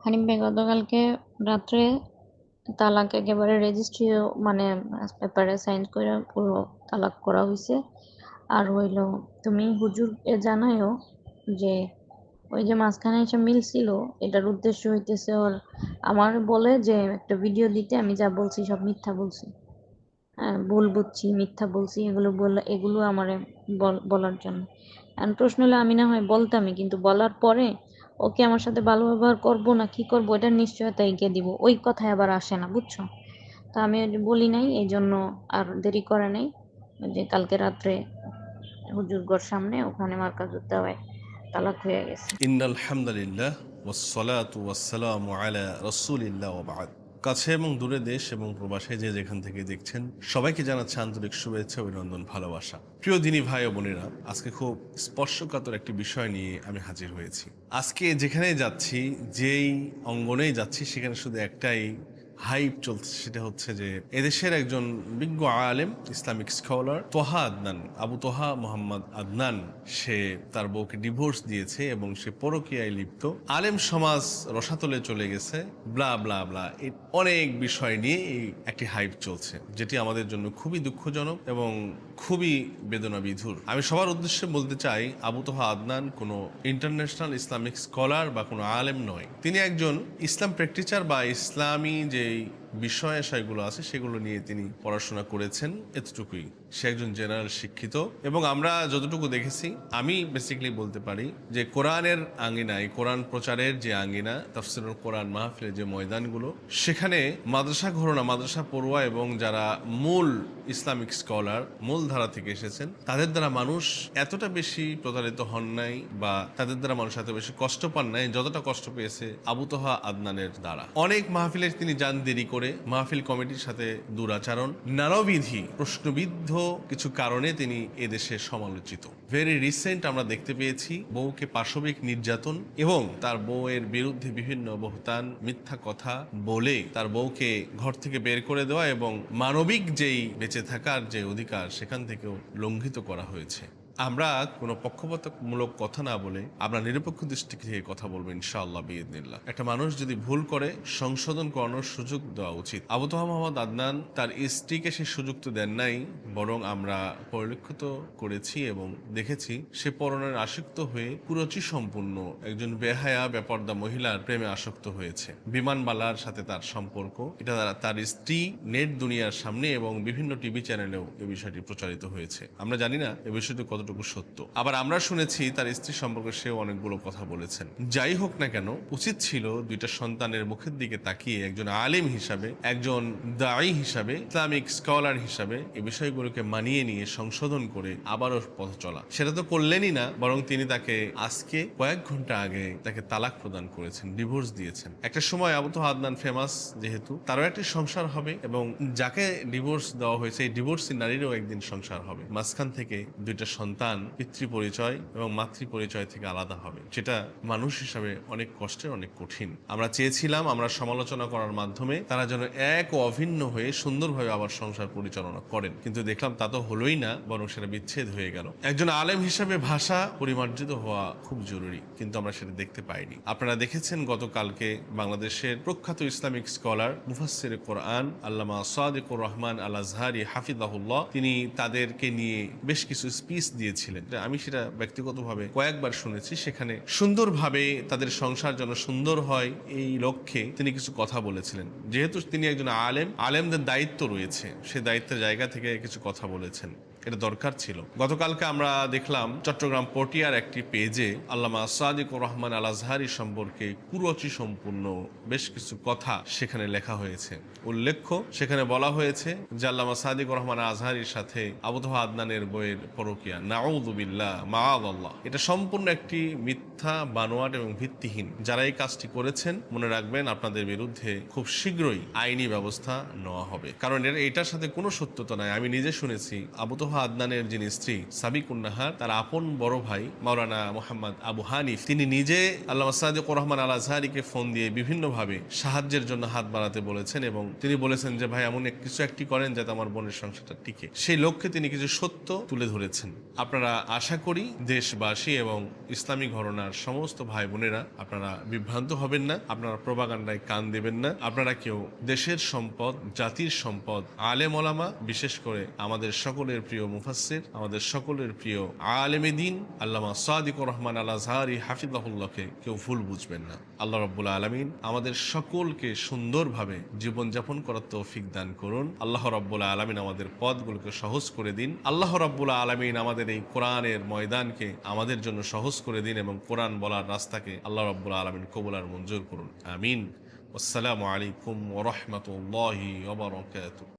হানিফ ভাই গতকালকে রাত্রে তালাক একেবারে রেজিস্ট্রিও মানে পেপারে সাইন করে পুরো তালাক করা হয়েছে। আর হইলো তুমি হুজুর এ জানাইও যে ওই যে মাঝখানে এসে মিল ছিল, এটার উদ্দেশ্য হইতেছে ওর আমার বলে যে একটা ভিডিও দিতে আমি যা বলছি সব মিথ্যা বলছি, হ্যাঁ ভুল বুঝছি মিথ্যা বলছি এগুলো এগুলো আমারে বলার জন্য। এখন প্রশ্ন হলো আমি না হয় বলতামই, কিন্তু বলার পরে ওকে আমার সাথে ভালো ব্যবহার করবো না কি করবো এটার নিশ্চয়তা এঁকে দিব, ওই কথায় আবার আসে না বুঝছো। তো আমি ওই যে বলি নাই, এই জন্য আর দেরি করে নাই। ওই যে কালকে রাত্রে হুজুরগড় সামনে ওখানে মার্কাজুর দেওয়ায় তালাক হয়ে গেছে। ইন্নাল হামদুলিল্লাহ ওয়াসসালাতু ওয়াসসালামু আলা রাসূলিল্লাহ ওয়া বা'দ। কাছে এবং দূরে দেশ এবং প্রবাসে যে যেখান থেকে দেখছেন সবাইকে জানাচ্ছি আন্তরিক শুভেচ্ছা, অভিনন্দন, ভালোবাসা। প্রিয় দিনী ভাই ও বোনেরা, আজকে খুব স্পর্শকাতর একটি বিষয় নিয়ে আমি হাজির হয়েছি। আজকে যেখানে যাচ্ছি, যেই অঙ্গনেই যাচ্ছি, সেখানে শুধু একটাই হাইপ চলছে, সেটা হচ্ছে যে এদেশের একজন বিজ্ঞ আলেম, ইসলামিক স্কলার তোহা আদনান, আবু তোহা মোহাম্মদ আদনান, সে তার বউকে ডিভোর্স দিয়েছে এবং সে পরকীয়ায় লিপ্ত। আলেম সমাজ রসাতলে চলে গেছে, ব্লা ব্লা ব্লা, এই অনেক বিষয় নিয়ে এই একটি হাইপ চলছে, যেটি আমাদের জন্য খুবই দুঃখজনক এবং খুবই বেদনা বিধুর। আমি সবার উদ্দেশ্যে বলতে চাই, আবু তোহা আদনান কোনো ইন্টারন্যাশনাল ইসলামিক স্কলার বা কোনো আলেম নয়। তিনি একজন ইসলাম প্র্যাকটিচার বা ইসলামী যে বিষয়গুলো আছে সেগুলো নিয়ে তিনি পড়াশোনা করেছেন, এতটুকুই। সে একজন জেনারেল শিক্ষিত এবং আমরা যতটুকু দেখেছি, আমি বেসিক্যালি বলতে পারি যে কোরআনের আঙ্গিনায়, কোরআন প্রচারের যে আঙ্গিনা, তাফসীরুল কোরআন মাহফিলের যে ময়দানগুলো, সেখানে মাদ্রাসা ঘরনা, মাদ্রাসা পড়ুয়া এবং যারা মূল ইসলামিক স্কলার, মূল ধারা থেকে এসেছেন, তাদের দ্বারা মানুষ এতটা বেশি প্রতারিত হন নাই বা তাদের দ্বারা মানুষ এত বেশি কষ্ট পান নাই যতটা কষ্ট পেয়েছে আবু তোহা আদনানের দ্বারা। অনেক মাহফিলে তিনি যান দেরি করে, মাহফিল কমিটির সাথে দুরাচরণ, নানাবিধি প্রশ্নবিদ্ধ কিছু কারণে তিনি এদেশে সমালোচিত। ভেরি রিসেন্ট আমরা দেখতে পেয়েছি বউকে পাশবিক নির্যাতন এবং তার বউয়ের বিরুদ্ধে বিভিন্ন বহতান, মিথ্যা কথা বলে তার বউকে ঘর থেকে বের করে দেওয়া এবং মানবিক যেই বেঁচে থাকার যে অধিকার সেখান থেকেও লঙ্ঘিত করা হয়েছে। আমরা কোনো পক্ষপাতমূলক কথা না বলে আমরা নিরপেক্ষ দৃষ্টি থেকে কথা বলবো ইনশাআল্লাহ বিইذনিল্লাহ। একটা মানুষ যদি ভুল করে, সংশোধন করানোর সুযোগ দেওয়া উচিত। আবু তোহা মোহাম্মদ আদনান তার স্ত্রীকে সে সুযোগ তো দেন নাই, বরং আমরা পরিলক্ষিত করেছি এবং দেখেছি সে পরনের আসক্ত হয়ে কুরুচি সম্পূর্ণ একজন বেহায়া বেপর্দা মহিলার প্রেমে আসক্ত হয়েছে। বিমানবালার সাথে তার সম্পর্ক, এটা তার স্ত্রী নেট দুনিয়ার সামনে এবং বিভিন্ন টিভি চ্যানেলেও এই বিষয়টি প্রচারিত হয়েছে। আমরা জানি না এই বিষয়টি কতটুকু সত্য। আবার আমরা শুনেছি তার স্ত্রী সম্পর্কে সেও অনেকগুলো কথা বলেছেন। যাই হোক না কেন, উচিত ছিল দুইটা সন্তানের মুখের দিকে তাকিয়ে একজন আলেম হিসাবে, একজন দায়ী হিসাবে, ইসলামিক স্কলার হিসাবে এই বিষয়গুলোকে মানিয়ে নিয়ে সংশোধন করে আবারও পথ চলা। সেটা তো করলেনই না, বরং তিনি তাকে আজকে কয়েক ঘন্টা আগে তাকে তালাক প্রদান করেছেন, ডিভোর্স দিয়েছেন। একটা সময় আবু তোহা আদনান ফেমাস, যেহেতু তারও একটি সংসার হবে এবং যাকে ডিভোর্স দেওয়া হয়েছে এই ডিভোর্সি নারীরও একদিন সংসার হবে। মাঝখান থেকে দুইটা সন্তান পিতৃ পরিচয় এবং মাতৃ পরিচয় থেকে আলাদা হবে, যেটা মানুষ হিসাবে অনেক কষ্টের, অনেক কঠিন। আমরা চেয়েছিলাম আমরা সমালোচনা করার মাধ্যমে তারা যেন এক ও অভিন্ন হয়ে সুন্দরভাবে আবার সংসার পরিচালনা করেন, কিন্তু দেখলাম তা তো হলোই না, বরং সেটা বিচ্ছেদ হয়ে গেল। একজন আলেম হিসাবে ভাষা পরিমার্জিত হওয়া খুব জরুরি, কিন্তু আমরা সেটা দেখতে পাইনি। আপনারা দেখেছেন গতকালকে বাংলাদেশের প্রখ্যাত ইসলামিক স্কলার মুফাসসিরে কোরআন আল্লামা সাদিকুর রহমান আল আজহারি হাফিজাহুল্লাহ, তিনি তাদেরকে নিয়ে বেশ কিছু স্পিচ দিয়েছিলেন। আমি সেটা ব্যক্তিগতভাবে কয়েকবার শুনেছি। সেখানে সুন্দরভাবে তাদের সংসার যেন সুন্দর হয় এই লক্ষ্যে তিনি কিছু কথা বলেছিলেন। যেহেতু তিনি একজন আলেম, আলেমদের দায়িত্ব রয়েছে, সে দায়িত্বের জায়গা থেকে কিছু কথা বলেছেন, এটা দরকার ছিল। গতকালকে আমরা দেখলাম চট্টগ্রাম পটিয়ার একটি পেজে আল্লামা সাদিকুর রহমান আল আজহারি সম্পর্কে কুরুচি সম্পূর্ণ বেশ কিছু কথা সেখানে লেখা হয়েছে। উল্লেখ্য, সেখানে বলা হয়েছে যে আল্লামা সাদিকুর রহমান আজহারির সাথে আবু তোহা আদনানের বইয়ের পরকীয়া, নাউযুবিল্লাহ মাআযাল্লাহ, এটা সম্পূর্ণ একটি মিথ্যা, বানোয়াট এবং ভিত্তিহীন। যারা এই কাজটি করেছেন, মনে রাখবেন আপনাদের বিরুদ্ধে খুব শীঘ্রই আইনি ব্যবস্থা নেওয়া হবে, কারণ এটার সাথে কোনো সত্যতা নাই। আমি নিজে শুনেছি আবু তোহা মুস্তফা আদনানের যিনি স্ত্রী সাবিকুন নাহার, তার আপন বড় ভাই মাওলানা মোহাম্মদ আবু হানিফ, তিনি নিজে আল্লামা সাদিকুর রহমান আল আজহারিকে ফোন দিয়ে বিভিন্নভাবে সাহায্যের জন্য হাত বাড়াতে বলেছেন এবং তিনি বলেছেন যে ভাই এমন কিছু একটি করেন যাতে আমার বোনের সংসারটা টিকে। সেই লক্ষ্যে তিনি কিছু সত্য তুলে ধরেছেন। আপনারা আশা করি দেশবাসী এবং ইসলামী ঘরানার সমস্ত ভাই বোনেরা আপনারা বিভ্রান্ত হবেন না, আপনারা প্রোপাগান্ডায় কান দেবেন না। আপনারা কেউ দেশের সম্পদ, জাতির সম্পদ, আলেম ওলামা, বিশেষ করে আমাদের সকলের প্রিয় মুফাসসির, আমাদের সকলের প্রিয় আলেমে দ্বীন আল্লামা সাদিকুর রহমান আল আজহারি হাফিজাহুল্লাহকে কেউ ভুল বুঝবেন না। আল্লাহ রাব্বুল আলামিন আমাদের সকলকে সুন্দরভাবে জীবনযাপন করার তৌফিক দান করুন। আল্লাহ রাব্বুল আলামিন আমাদের পথগুলোকে সহজ করে দিন। আল্লাহ রাব্বুল আলামিন আমাদের এই কোরআনের ময়দানকে আমাদের জন্য সহজ করে দিন এবং কোরআন বলার রাস্তাকে আল্লাহ রাব্বুল আলামিন কবুল আর মঞ্জুর করুন। আমিন। আসসালামু আলাইকুম ওয়া রাহমাতুল্লাহি ওয়া বারাকাতুহু।